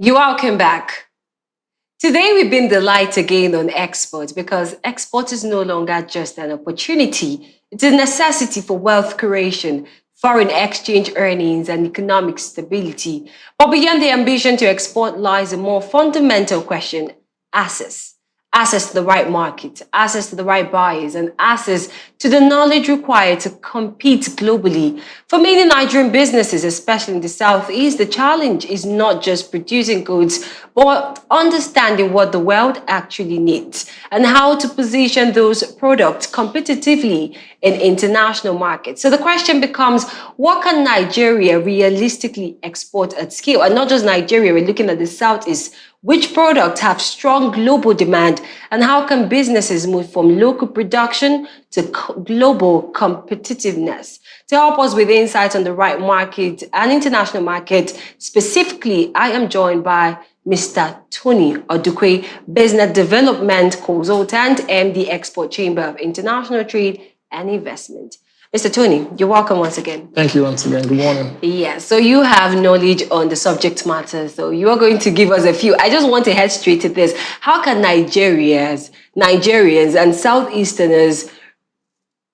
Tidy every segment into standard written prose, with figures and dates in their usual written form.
You're welcome back. Today, we've been the light again on export because export is no longer just an opportunity, it's a necessity for wealth creation, foreign exchange earnings, and economic stability. But beyond the ambition to export lies a more fundamental question: access. Access to the right market, access to the right buyers, and access to the knowledge required to compete globally. For many Nigerian businesses, especially in the Southeast, the challenge is not just producing goods, but understanding what the world actually needs and how to position those products competitively in international markets. So the question becomes, what can Nigeria realistically export at scale? And not just Nigeria, we're looking at the Southeast. Which products have strong global demand, and how can businesses move from local production to global competitiveness? To help us with insights on the right market and international market, specifically, I am joined by Mr. Tony Odukwe, Business Development Consultant, MD Export Chamber of International Trade and Investment. Mr. Tony, you're welcome once again. Thank you once again. Good morning. Yeah, so you have knowledge on the subject matter, so you are going to give us a few. I just want to head straight to this. How can Nigerians and Southeasterners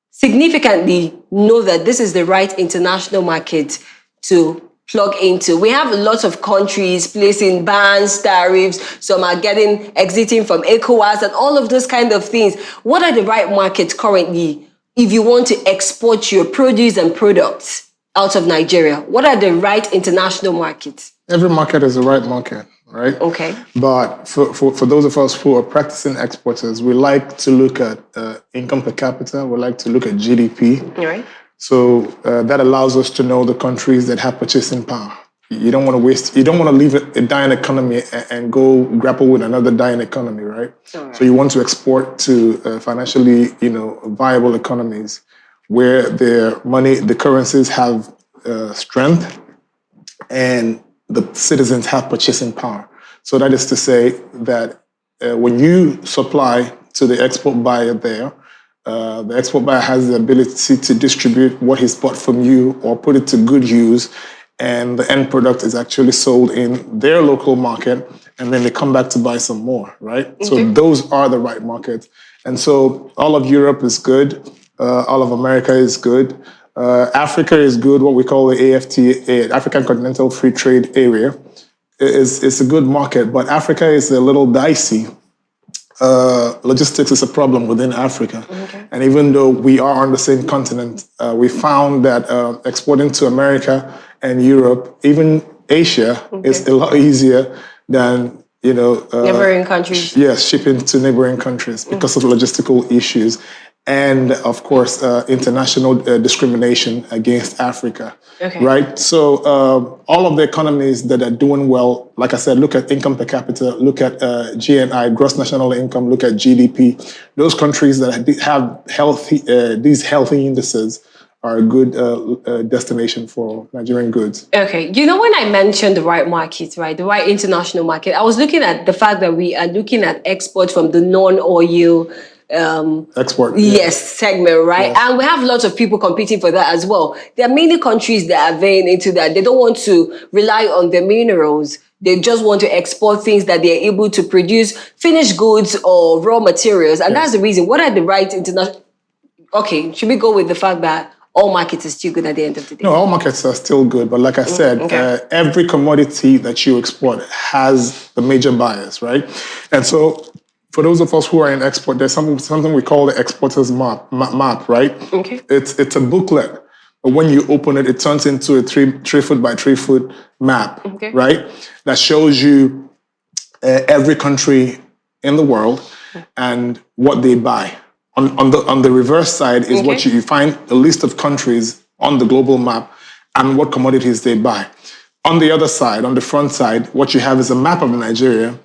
significantly know that this is the right international market to plug into? We have lots of countries placing bans, tariffs, some are exiting from ECOWAS and all of those kind of things. What are the right markets currently if you want to export your produce and products out of Nigeria? What are the right international markets? Every market is the right market, right? Okay. But for those of us who are practicing exporters, we like to look at income per capita. We like to look at GDP. All right. So that allows us to know the countries that have purchasing power. You don't want to leave a dying economy and go grapple with another dying economy, right? So you want to export to financially, viable economies where the currencies have strength and the citizens have purchasing power. So that is to say that when you supply to the export buyer there, the export buyer has the ability to distribute what he's bought from you or put it to good use, and the end product is actually sold in their local market, and then they come back to buy some more, right? Okay. So those are the right markets. And so all of Europe is good, all of America is good, Africa is good, what we call the AFTA, African Continental Free Trade Area, is a good market, but Africa is a little dicey. Logistics is a problem within Africa. Okay. And even though we are on the same continent, we found that exporting to America and Europe, even Asia, is a lot easier than, neighboring countries. Yes, shipping to neighboring countries because of logistical issues. And of course, international discrimination against Africa, right? So all of the economies that are doing well, like I said, look at income per capita, look at GNI, gross national income, look at GDP. Those countries that have these healthy indices are a good destination for Nigerian goods. Okay. When I mentioned the right market, right, the right international market, I was looking at the fact that we are looking at export from the non-oil export segment, right? Yes. And we have lots of people competing for that as well. There are many countries that are vein into that. They don't want to rely on the minerals. They just want to export things that they're able to produce, finished goods or raw materials. And that's the reason. What are the right international... Okay, should we go with the fact that all markets are still good at the end of the day? No, all markets are still good. But like I said, every commodity that you export has the major buyers, right? And so for those of us who are in export, there's something we call the exporter's map, right? Okay. It's a booklet, but when you open it, it turns into a 3-foot by 3-foot map, right? That shows you every country in the world and what they buy. On the reverse side is what you find a list of countries on the global map and what commodities they buy. On the other side, on the front side, what you have is a map of Nigeria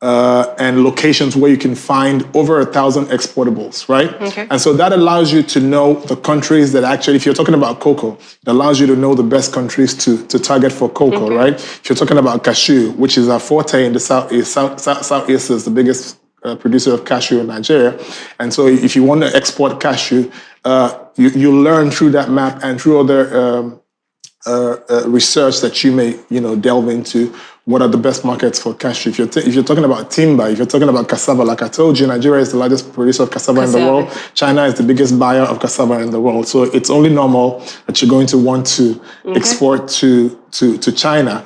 and locations where you can find over 1,000 exportables, right? Okay. And so that allows you to know the countries that actually, if you're talking about cocoa, it allows you to know the best countries to target for cocoa, right? If you're talking about cashew, which is our forte in the Southeast, Southeast is the biggest producer of cashew in Nigeria. And so if you want to export cashew, you learn through that map and through other research that you may delve into what are the best markets for cashew? If you're talking about timber, if you're talking about cassava, like I told you, Nigeria is the largest producer of cassava in the world. China is the biggest buyer of cassava in the world. So it's only normal that you're going to want to export to China.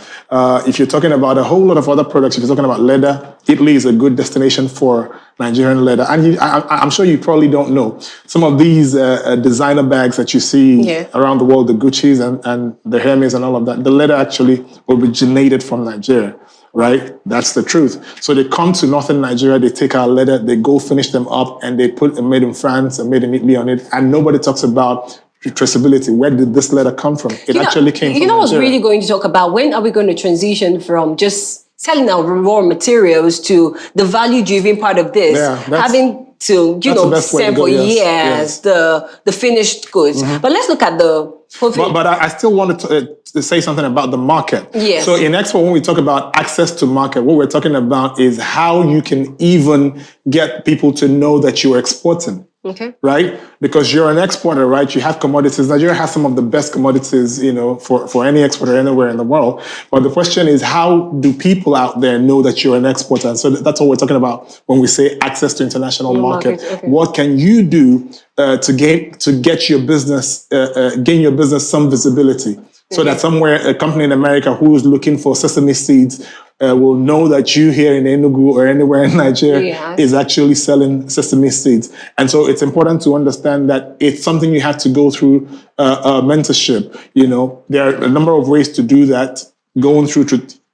If you're talking about a whole lot of other products, if you're talking about leather, Italy is a good destination for Nigerian leather. And I'm sure you probably don't know, some of these designer bags that you see around the world, the Gucci's and the Hermes and all of that, the leather actually originated from Nigeria, right? That's the truth. So they come to northern Nigeria, they take our leather, they go finish them up, and they put a made in France and made in Italy on it. And nobody talks about traceability. Where did this leather come from? It actually came from Nigeria. I was really going to talk about, when are we going to transition from just selling our raw materials to the value-driven part of this, having to, sell for years the finished goods. But let's look at the But I still wanted to say something about the market. Yes. So in export, when we talk about access to market, what we're talking about is how you can even get people to know that you're exporting. Okay. Right? Because you're an exporter, right? You have commodities. Nigeria has some of the best commodities, for any exporter anywhere in the world. But the question is, how do people out there know that you're an exporter? And so that's what we're talking about when we say access to international market. Okay. What can you do to get your business, gain your business some visibility? So that somewhere a company in America who's looking for sesame seeds will know that you here in Enugu or anywhere in Nigeria is actually selling sesame seeds. And so it's important to understand that it's something you have to go through mentorship. There are a number of ways to do that, going through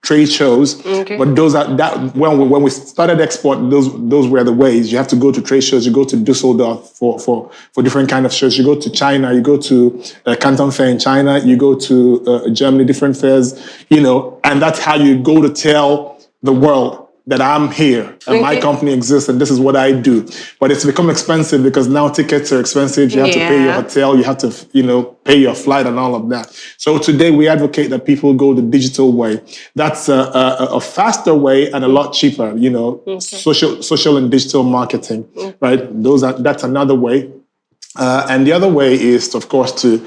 trade shows. But those are when we started export, those were the ways. You have to go to trade shows. You go to Düsseldorf for different kind of shows. You go to China. You go to Canton Fair in China. You go to Germany, different fairs. And that's how you go to tell the world that I'm here and my company exists and this is what I do. But it's become expensive because now tickets are expensive. You have to pay your hotel. You have to, pay your flight and all of that. So today we advocate that people go the digital way. That's a faster way and a lot cheaper, social and digital marketing, right? That's another way. And the other way is, of course, to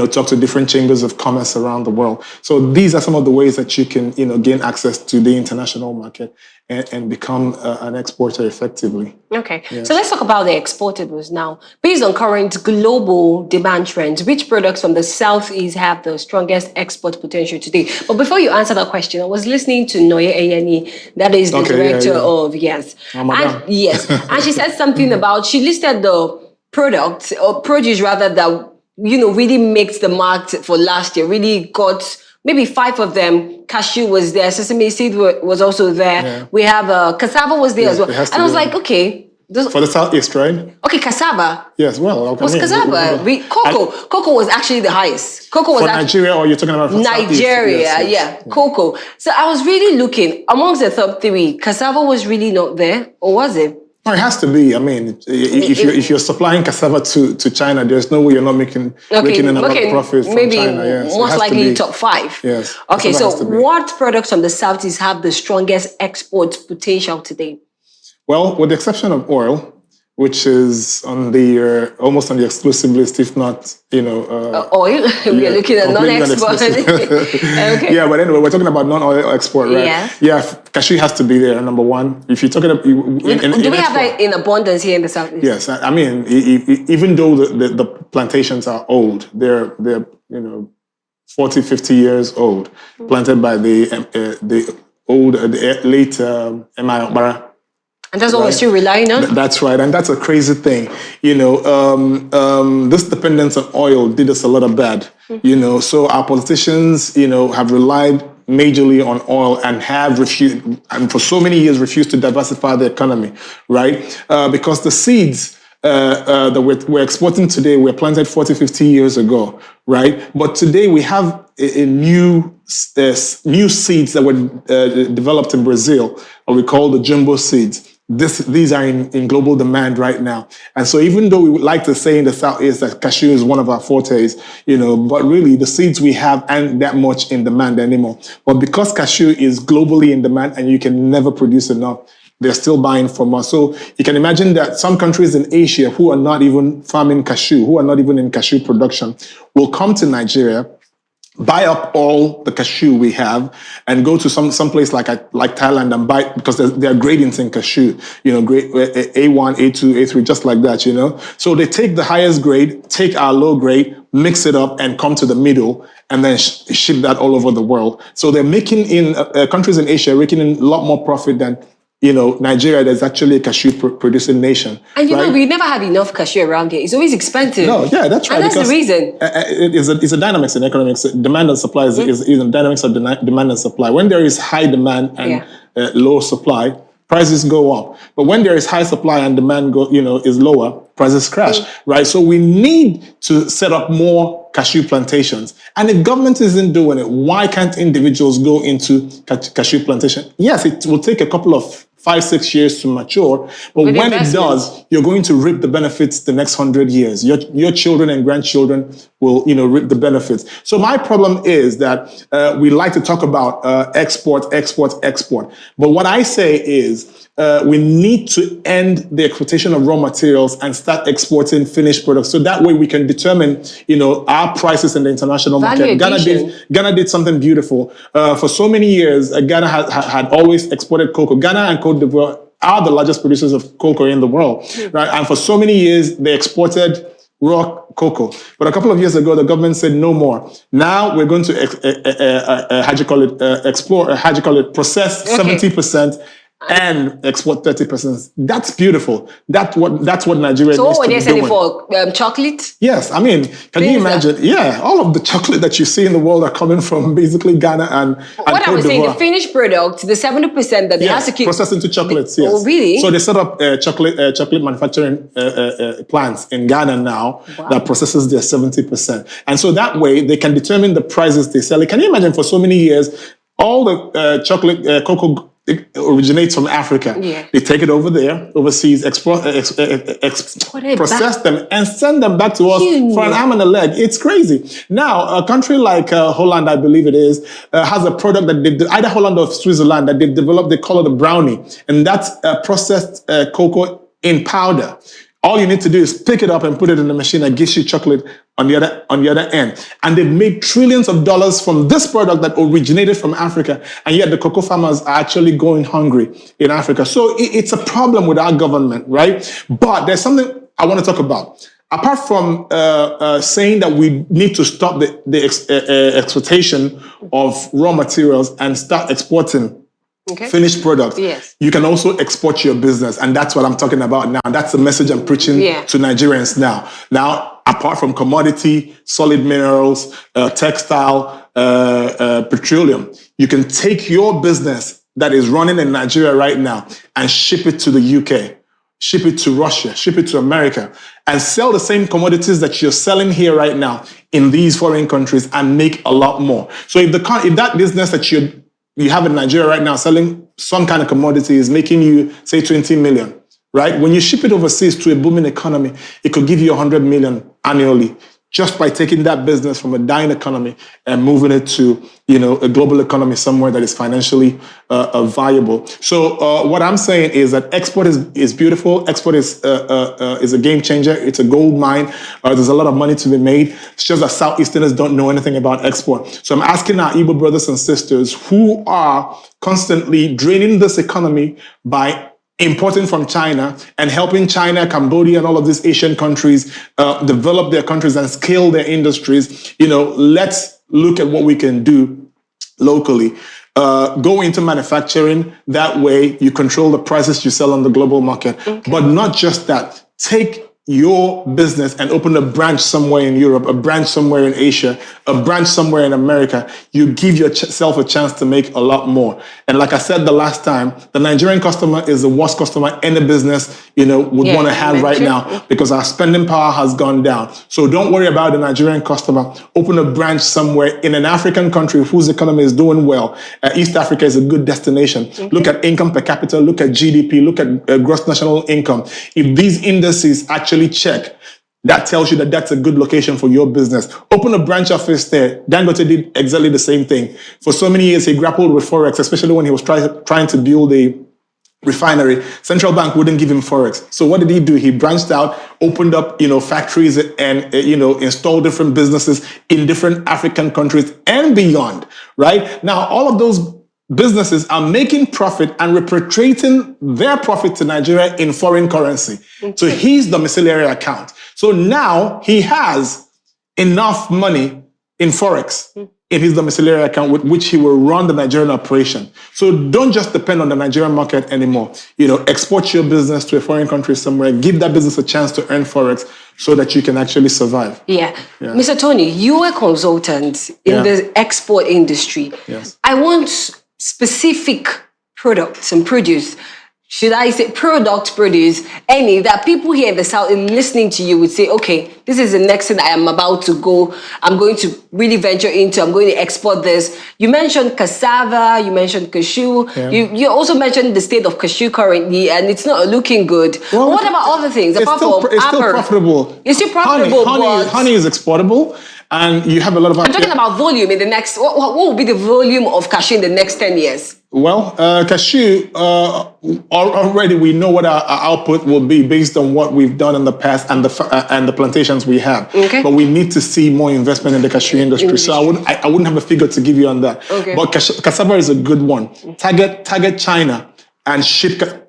talk to different chambers of commerce around the world. So these are some of the ways that you can gain access to the international market and become an exporter effectively. Okay, so let's talk about the exportables now. Based on current global demand trends, which products from the Southeast have the strongest export potential today? But before you answer that question, I was listening to Noye Eyeni, that is the director of and she said something about, she listed the product or produce rather that really makes the mark for last year, really got maybe 5 of them. Cashew was there, sesame seed was also there. We have cassava was there as well. And I was like, okay, for the Southeast, right? Okay, cassava. Yes, well, okay. Was cassava? Cocoa was actually the highest. Cocoa was for Nigeria, or you're talking about for Nigeria? Yes. Cocoa. So I was really looking amongst the top 3. Cassava was really not there, or was it? No, it has to be. I mean, if you're supplying cassava to China, there's no way you're not making a lot of profit from China. Yes, most likely top 5. Yes. Okay, so what products from the Southeast have the strongest export potential today? Well, with the exception of oil, which is on the almost on the exclusive list, if not, oil. We are looking at non-export. Okay. Yeah, but anyway, we're talking about non-oil export, right? Yeah, cashew has to be there, number 1. If you're talking about, do we have that in abundance here in the Southeast? Yes, I mean, even though the plantations are old, they're 40, 50 years old, planted by the late M.I. Okpara. And that's what we're still relying on? That's right. And that's a crazy thing. This dependence on oil did us a lot of bad. So our politicians, have relied majorly on oil and have refused, and for so many years refused to diversify the economy, right? Because the seeds that we're exporting today were planted 40, 50 years ago, right? But today we have a new seeds that were developed in Brazil, or we call the jumbo seeds. These are in global demand right now. And so even though we would like to say in the Southeast that cashew is one of our fortes, but really the seeds we have aren't that much in demand anymore. But because cashew is globally in demand and you can never produce enough, they're still buying from us. So you can imagine that some countries in Asia who are not even farming cashew, who are not even in cashew production, will come to Nigeria buy up all the cashew we have and go to some place like Thailand and buy, because there are gradients in cashew, grade A1, A2, A3, just like that, So they take the highest grade, take our low grade, mix it up and come to the middle and then ship that all over the world. So they're making in countries in Asia, making in a lot more profit than Nigeria, that's actually a cashew producing nation. And we never have enough cashew around here. It's always expensive. No, yeah, that's right. And that's the reason. It's a dynamics in economics. Demand and supply is the dynamics of demand and supply. When there is high demand and low supply, prices go up. But when there is high supply and demand is lower, prices crash, right? So we need to set up more cashew plantations. And if government isn't doing it, why can't individuals go into cashew plantation? Yes, it will take a couple of 5-6 years to mature, but when it does, you're going to reap the benefits the next 100 years. Your children and grandchildren will, reap the benefits. So my problem is that we like to talk about export. But what I say is we need to end the exportation of raw materials and start exporting finished products. So that way we can determine, our prices in the international market. Ghana did something beautiful. For so many years, Ghana had always exported cocoa. Ghana and Cote d'Ivoire are the largest producers of cocoa in the world, right? And for so many years, they exported raw cocoa. But a couple of years ago, the government said no more. Now we're going to process 70%. And export 30%. That's beautiful. That's what Nigeria needs to be doing. So what they're selling for chocolate? Yes, I mean, can you imagine? Yeah, all of the chocolate that you see in the world are coming from basically Ghana and what I was saying, the finished product, the 70% that they have to keep processed into chocolates. Yes. Oh, really? So they set up chocolate manufacturing plants in Ghana now that processes their 70%, and so that way they can determine the prices they sell. Can you imagine? For so many years, all the chocolate cocoa. It originates from Africa. Yeah. They take it over there, overseas, process them, and send them back to us for an arm and a leg. It's crazy. Now, a country like Holland, I believe it is, has a product that either Holland or Switzerland that they've developed. They call it a brownie, and that's processed cocoa in powder. All you need to do is pick it up and put it in the machine and gives you chocolate on the other end. And they've made trillions of dollars from this product that originated from Africa. And yet the cocoa farmers are actually going hungry in Africa. So it's a problem with our government, right? But there's something I want to talk about. Apart from saying that we need to stop the exportation of raw materials and start exporting finished product. Yes. You can also export your business. And that's what I'm talking about now. That's the message I'm preaching to Nigerians now. Now, apart from commodity, solid minerals, textile, petroleum, you can take your business that is running in Nigeria right now and ship it to the UK, ship it to Russia, ship it to America, and sell the same commodities that you're selling here right now in these foreign countries and make a lot more. So if that business that you have in Nigeria right now selling some kind of commodity is making you, say, 20 million, right? When you ship it overseas to a booming economy, it could give you 100 million annually just by taking that business from a dying economy and moving it to, a global economy somewhere that is financially viable. So what I'm saying is that export is beautiful. Export is a game changer. It's a gold mine. There's a lot of money to be made. It's just that Southeasterners don't know anything about export. So I'm asking our Igbo brothers and sisters who are constantly draining this economy by importing from China and helping China, Cambodia, and all of these Asian countries develop their countries and scale their industries. Let's look at what we can do locally. Go into manufacturing. That way you control the prices you sell on the global market. Okay. But not just that. Take your business and open a branch somewhere in Europe, a branch somewhere in Asia, a branch somewhere in America. You give yourself a chance to make a lot more. And like I said the last time, the Nigerian customer is the worst customer any business, would want to have right now because our spending power has gone down. So don't worry about the Nigerian customer. Open a branch somewhere in an African country whose economy is doing well. East Africa is a good destination. Mm-hmm. Look at income per capita, look at GDP, look at gross national income. If these indices actually check, that tells you that that's a good location for your business. Open a branch office there. Dangote did exactly the same thing. For so many years, he grappled with Forex, especially when he was trying to build a refinery, central bank wouldn't give him forex. So what did he do? He branched out, opened up, factories and installed different businesses in different African countries and beyond. Right now, all of those businesses are making profit and repatriating their profit to Nigeria in foreign currency. So his domiciliary account. So now he has enough money in forex in his domiciliary account with which he will run the Nigerian operation. So don't just depend on the Nigerian market anymore. Export your business to a foreign country somewhere, give that business a chance to earn forex so that you can actually survive. Yeah. Mr. Tony, you are a consultant in the export industry. Yes. I want specific products and produce. Should I say produce, any that people here in the South listening to you would say, okay, this is the next thing I am about to go. I'm going to really venture into. I'm going to export this. You mentioned cassava. You mentioned cashew. Yeah. You also mentioned the state of cashew currently, and it's not looking good. Well, what about other things? It's still profitable. It's still profitable. Honey is exportable. And you have a lot of... I'm talking about volume in the next... What will be the volume of cashew in the next 10 years? Well, cashew, already we know what our output will be based on what we've done in the past and the plantations we have. Okay. But we need to see more investment in the cashew industry. So I wouldn't have a figure to give you on that. Okay. But cassava is a good one. Target China and ship...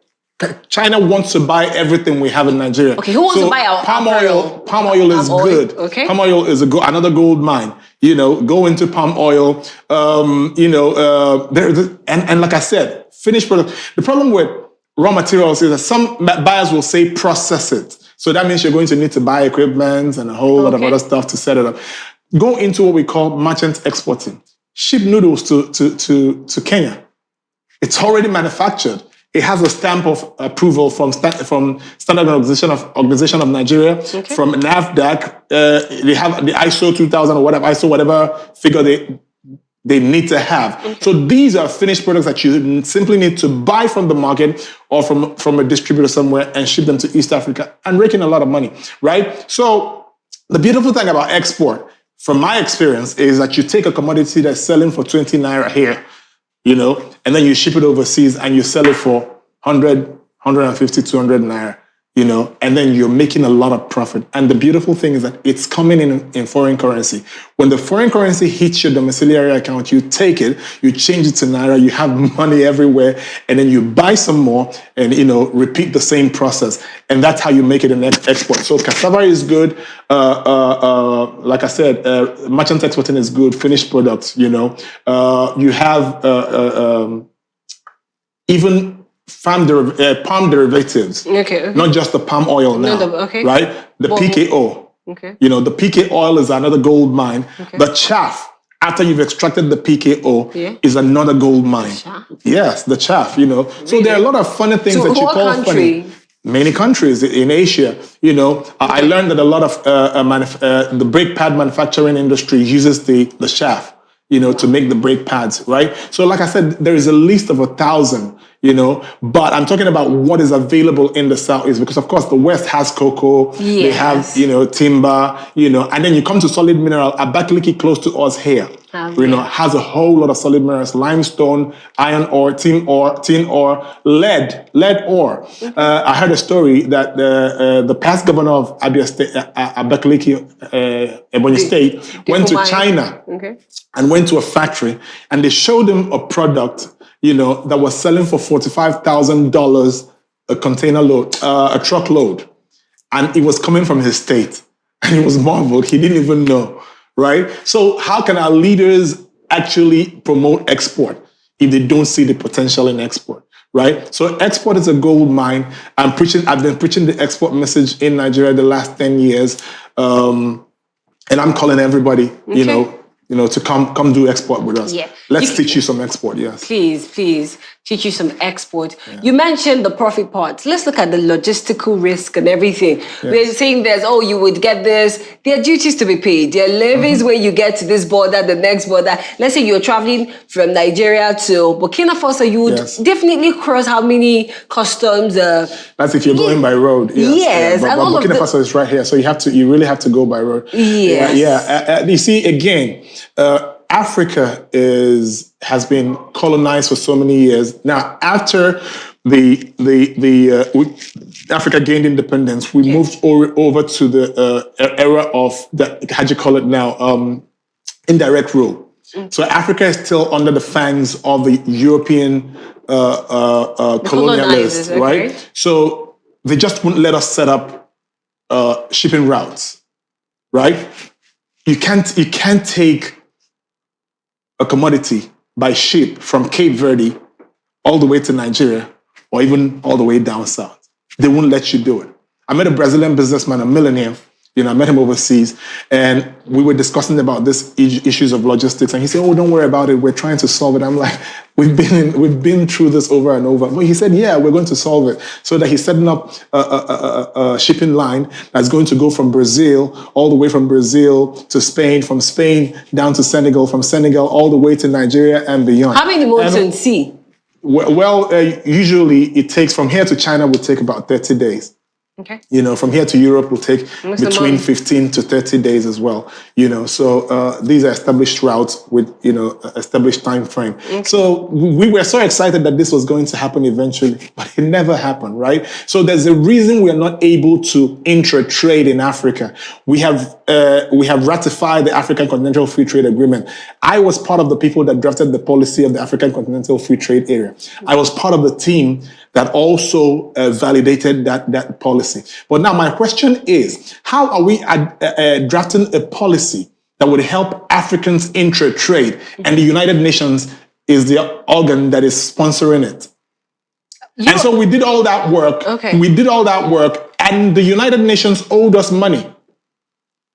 China wants to buy everything we have in Nigeria. Okay, who wants to buy our palm oil? Palm oil is good. Okay. Palm oil is another gold mine. Go into palm oil. And like I said, finished product. The problem with raw materials is that some buyers will say process it. So that means you're going to need to buy equipment and a whole lot of other stuff to set it up. Go into what we call merchant exporting. Ship noodles to Kenya. It's already manufactured. It has a stamp of approval from Standard Organization of Nigeria, from NAFDAC. They have the ISO 2000 or whatever figure they need to have. So these are finished products that you simply need to buy from the market or from a distributor somewhere and ship them to East Africa and rake in a lot of money, right? So the beautiful thing about export, from my experience, is that you take a commodity that's selling for 20 naira here, and then you ship it overseas and you sell it for 100, 150, 200 naira, and then you're making a lot of profit. And the beautiful thing is that it's coming in foreign currency. When the foreign currency hits your domiciliary account, you take it, you change it to naira, you have money everywhere, and then you buy some more and, repeat the same process. And that's how you make it in export. So cassava is good. Like I said, merchant exporting is good, finished products, you have even palm derivatives, not just the palm oil now, right? The PKO, the PK oil is another gold mine. The chaff, after you've extracted the PKO, is another gold mine. Yes, the chaff, So there are a lot of funny things that you call funny. Many countries in Asia, I learned that a lot of the brake pad manufacturing industry uses the chaff, to make the brake pads, right? So like I said, there is a list of 1,000, but I'm talking about what is available in the Southeast, because of course the West has cocoa, they have, timber, and then you come to solid mineral. Abakaliki, close to us here, has a whole lot of solid minerals: limestone, iron ore, tin ore, lead ore. I heard a story that the past governor of Abia State, Abakaliki, Ebonyi State, went to China and went to a factory, and they showed him a product, that was selling for $45,000 a container load, a truckload, and it was coming from his state, and he was marveled. He didn't even know, right? So how can our leaders actually promote export if they don't see the potential in export, right? So export is a gold mine. I've been preaching the export message in Nigeria the last 10 years, and I'm calling everybody, to come do export with us. Yeah. Let's teach you some export, yes. Please teach you some export. Yeah. You mentioned the profit part. Let's look at the logistical risk and everything. Yes. We're saying you would get this. There are duties to be paid. There are levies where you get to this border, the next border. Let's say you're traveling from Nigeria to Burkina Faso, you would definitely cross how many customs? That's if you're going by road. Yes. But Burkina Faso is right here, so you really have to go by road. Yes. You see, again, Africa has been colonized for so many years. Now, after Africa gained independence, we moved over to the era of the, how do you call it now, indirect rule. So Africa is still under the fangs of the European colonialists, right? So they just wouldn't let us set up shipping routes, right? You can't take a commodity by ship from Cape Verde all the way to Nigeria or even all the way down south. They won't let you do it. I met a Brazilian businessman, a millionaire. I met him overseas, and we were discussing about this issues of logistics. And he said, "Oh, don't worry about it. We're trying to solve it." I'm like, "We've been through this over and over." But he said, "Yeah, we're going to solve it." So that he's setting up a shipping line that's going to go from Brazil all the way from Brazil to Spain, from Spain down to Senegal, from Senegal all the way to Nigeria and beyond. How many modes in sea? Well, usually it takes from here to China would take about 30 days. Okay. From here to Europe will take between 15 to 30 days as well. So these are established routes with, established time frame. Okay. So we were so excited that this was going to happen eventually, but it never happened, right? So there's a reason we are not able to intra-trade in Africa. We have ratified the African Continental Free Trade Agreement. I was part of the people that drafted the policy of the African Continental Free Trade Area. I was part of the team that also validated that policy. But now my question is, how are we drafting a policy that would help Africans intra-trade, and the United Nations is the organ that is sponsoring it? And so we did all that work. Okay. We did all that work, and the United Nations owed us money.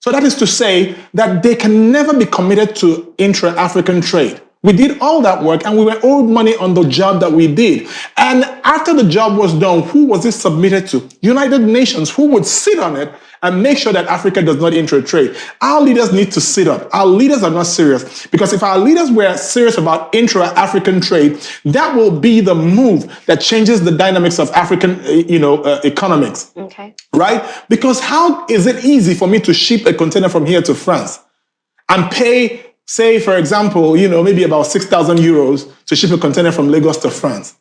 So that is to say that they can never be committed to intra-African trade. We did all that work, and we were owed money on the job that we did. And after the job was done, who was it submitted to? United Nations, who would sit on it and make sure that Africa does not intra-trade. Our leaders need to sit up. Our leaders are not serious. Because if our leaders were serious about intra-African trade, that will be the move that changes the dynamics of African, economics. Okay. Right? Because how is it easy for me to ship a container from here to France and pay, say, for example, maybe about 6,000 euros to ship a container from Lagos to France?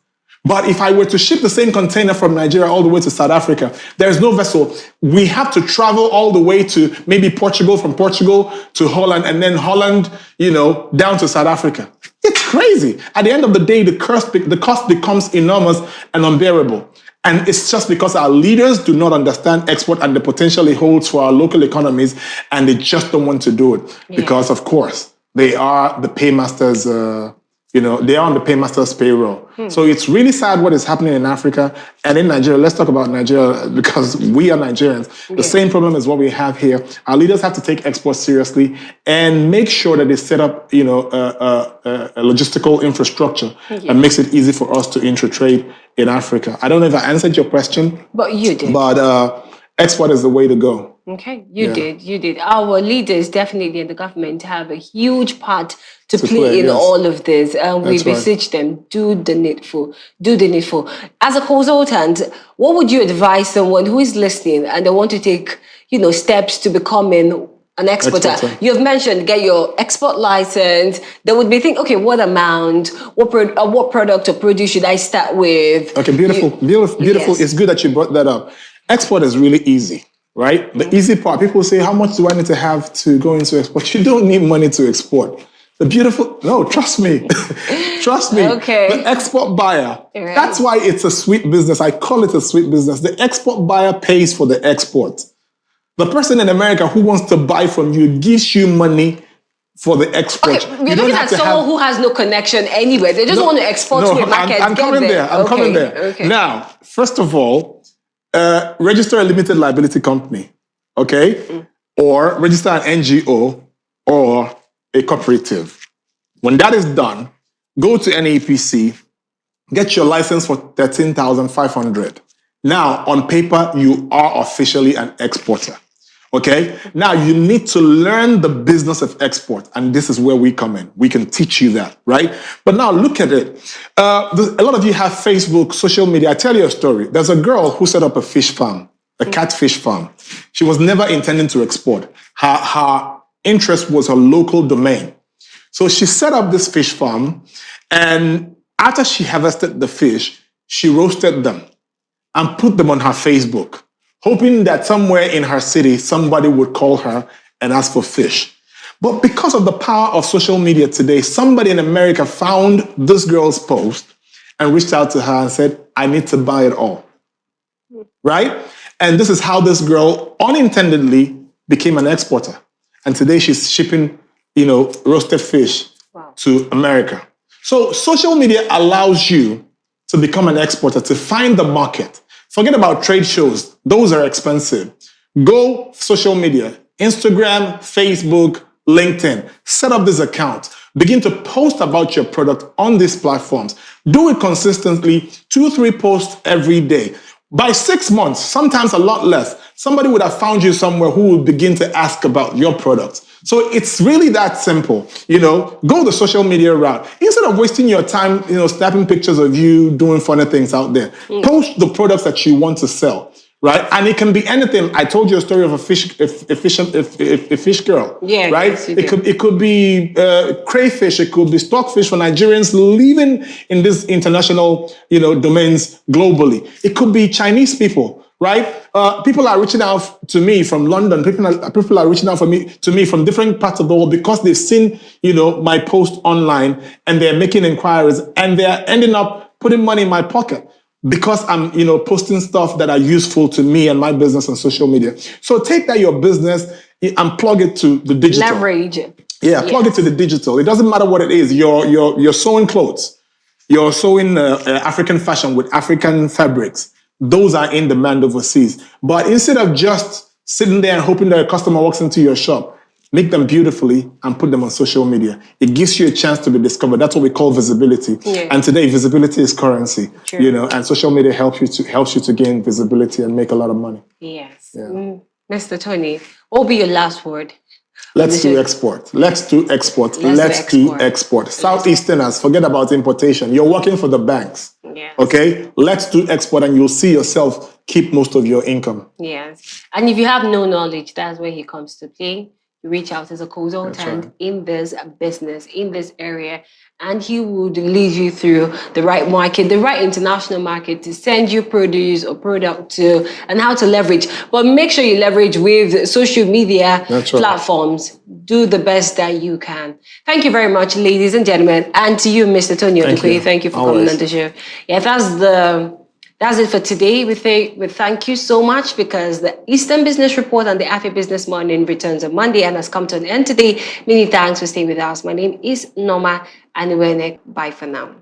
But if I were to ship the same container from Nigeria all the way to South Africa, there's no vessel. We have to travel all the way to maybe Portugal, from Portugal to Holland, and then Holland, down to South Africa. It's crazy. At the end of the day, the cost becomes enormous and unbearable. And it's just because our leaders do not understand export and the potential it holds for our local economies, and they just don't want to do it. Yeah. Because, of course, they are the paymasters, they are on the paymaster's payroll. So it's really sad what is happening in Africa and in Nigeria. Let's talk about Nigeria because we are Nigerians. The same problem is what we have here. Our leaders have to take exports seriously and make sure that they set up, a logistical infrastructure that makes it easy for us to intra-trade in Africa. I don't know if I answered your question. But you did. But export is the way to go. Okay, you did. Our leaders definitely in the government have a huge part to play in all of this. And we beseech them, do the needful. As a consultant, what would you advise someone who is listening and they want to take, steps to becoming an exporter? You've mentioned get your export license. They would be thinking, okay, what amount, what product or produce should I start with? Okay, beautiful. Yes. It's good that you brought that up. Export is really easy, right? The easy part, people say, how much do I need to have to go into export? You don't need money to export. No, trust me. Trust me. Okay. The export buyer, that's why it's a sweet business. I call it a sweet business. The export buyer pays for the export. The person in America who wants to buy from you gives you money for the export. Okay, we're looking at someone who has no connection anywhere. They just want to export to a market. I'm coming there. Okay. Now, first of all, register a limited liability company, okay? Or register an NGO or a cooperative. When that is done, go to NAPC, get your license for $13,500. Now, on paper, you are officially an exporter, okay? Now, you need to learn the business of export, and this is where we come in. We can teach you that, right? But now, look at it. A lot of you have Facebook, social media. I tell you a story. There's a girl who set up a fish farm, a catfish farm. She was never intending to export. Her interest was her local domain. So she set up this fish farm, and after she harvested the fish, she roasted them and put them on her Facebook, hoping that somewhere in her city, somebody would call her and ask for fish. But because of the power of social media today, somebody in America found this girl's post and reached out to her and said, I need to buy it all. Right? And this is how this girl unintendedly became an exporter. And today she's shipping, roasted fish to America. So social media allows you to become an exporter, to find the market. Forget about trade shows. Those are expensive. Go social media, Instagram, Facebook, LinkedIn. Set up this account. Begin to post about your product on these platforms. Do it consistently, 2-3 posts every day. By 6 months, sometimes a lot less, somebody would have found you somewhere who would begin to ask about your product. So it's really that simple. Go the social media route. Instead of wasting your time, snapping pictures of you doing funny things out there, post the products that you want to sell. Right, and it can be anything. I told you a story of a fish girl. Yeah, right. Yes, it could be crayfish. It could be stockfish for Nigerians living in these international, domains globally. It could be Chinese people. Right, people are reaching out to me from London. People are reaching out to me from different parts of the world because they've seen, my post online and they're making inquiries and they're ending up putting money in my pocket, because I'm, posting stuff that are useful to me and my business on social media. So take that your business and plug it to the digital. Leverage. Yeah, plug it to the digital. It doesn't matter what it is. You're sewing clothes. You're sewing African fashion with African fabrics. Those are in demand overseas. But instead of just sitting there and hoping that a customer walks into your shop, make them beautifully and put them on social media. It gives you a chance to be discovered. That's what we call visibility. Yeah. And today, visibility is currency. True. And social media helps you to gain visibility and make a lot of money. Yes. Yeah. Mr. Tony, what will be your last word? Let's do export. Let's do export. Let's do export. Southeasterners, forget about importation. You're working for the banks. Yes. Okay? Let's do export and you'll see yourself keep most of your income. Yes. And if you have no knowledge, that's where he comes to play. You reach out as a consultant in this business, in this area, and he would lead you through the right market, the right international market to send you produce or product to, and how to leverage. But make sure you leverage with social media platforms. Do the best that you can. Thank you very much, ladies and gentlemen. And to you, Mr. Tony Odukoye, thank you for coming on the show. Yeah, that's it for today. We thank you so much, because the Eastern Business Report and the Afri Business Morning returns on Monday and has come to an end today. Many thanks for staying with us. My name is Norma Anuwenek. Bye for now.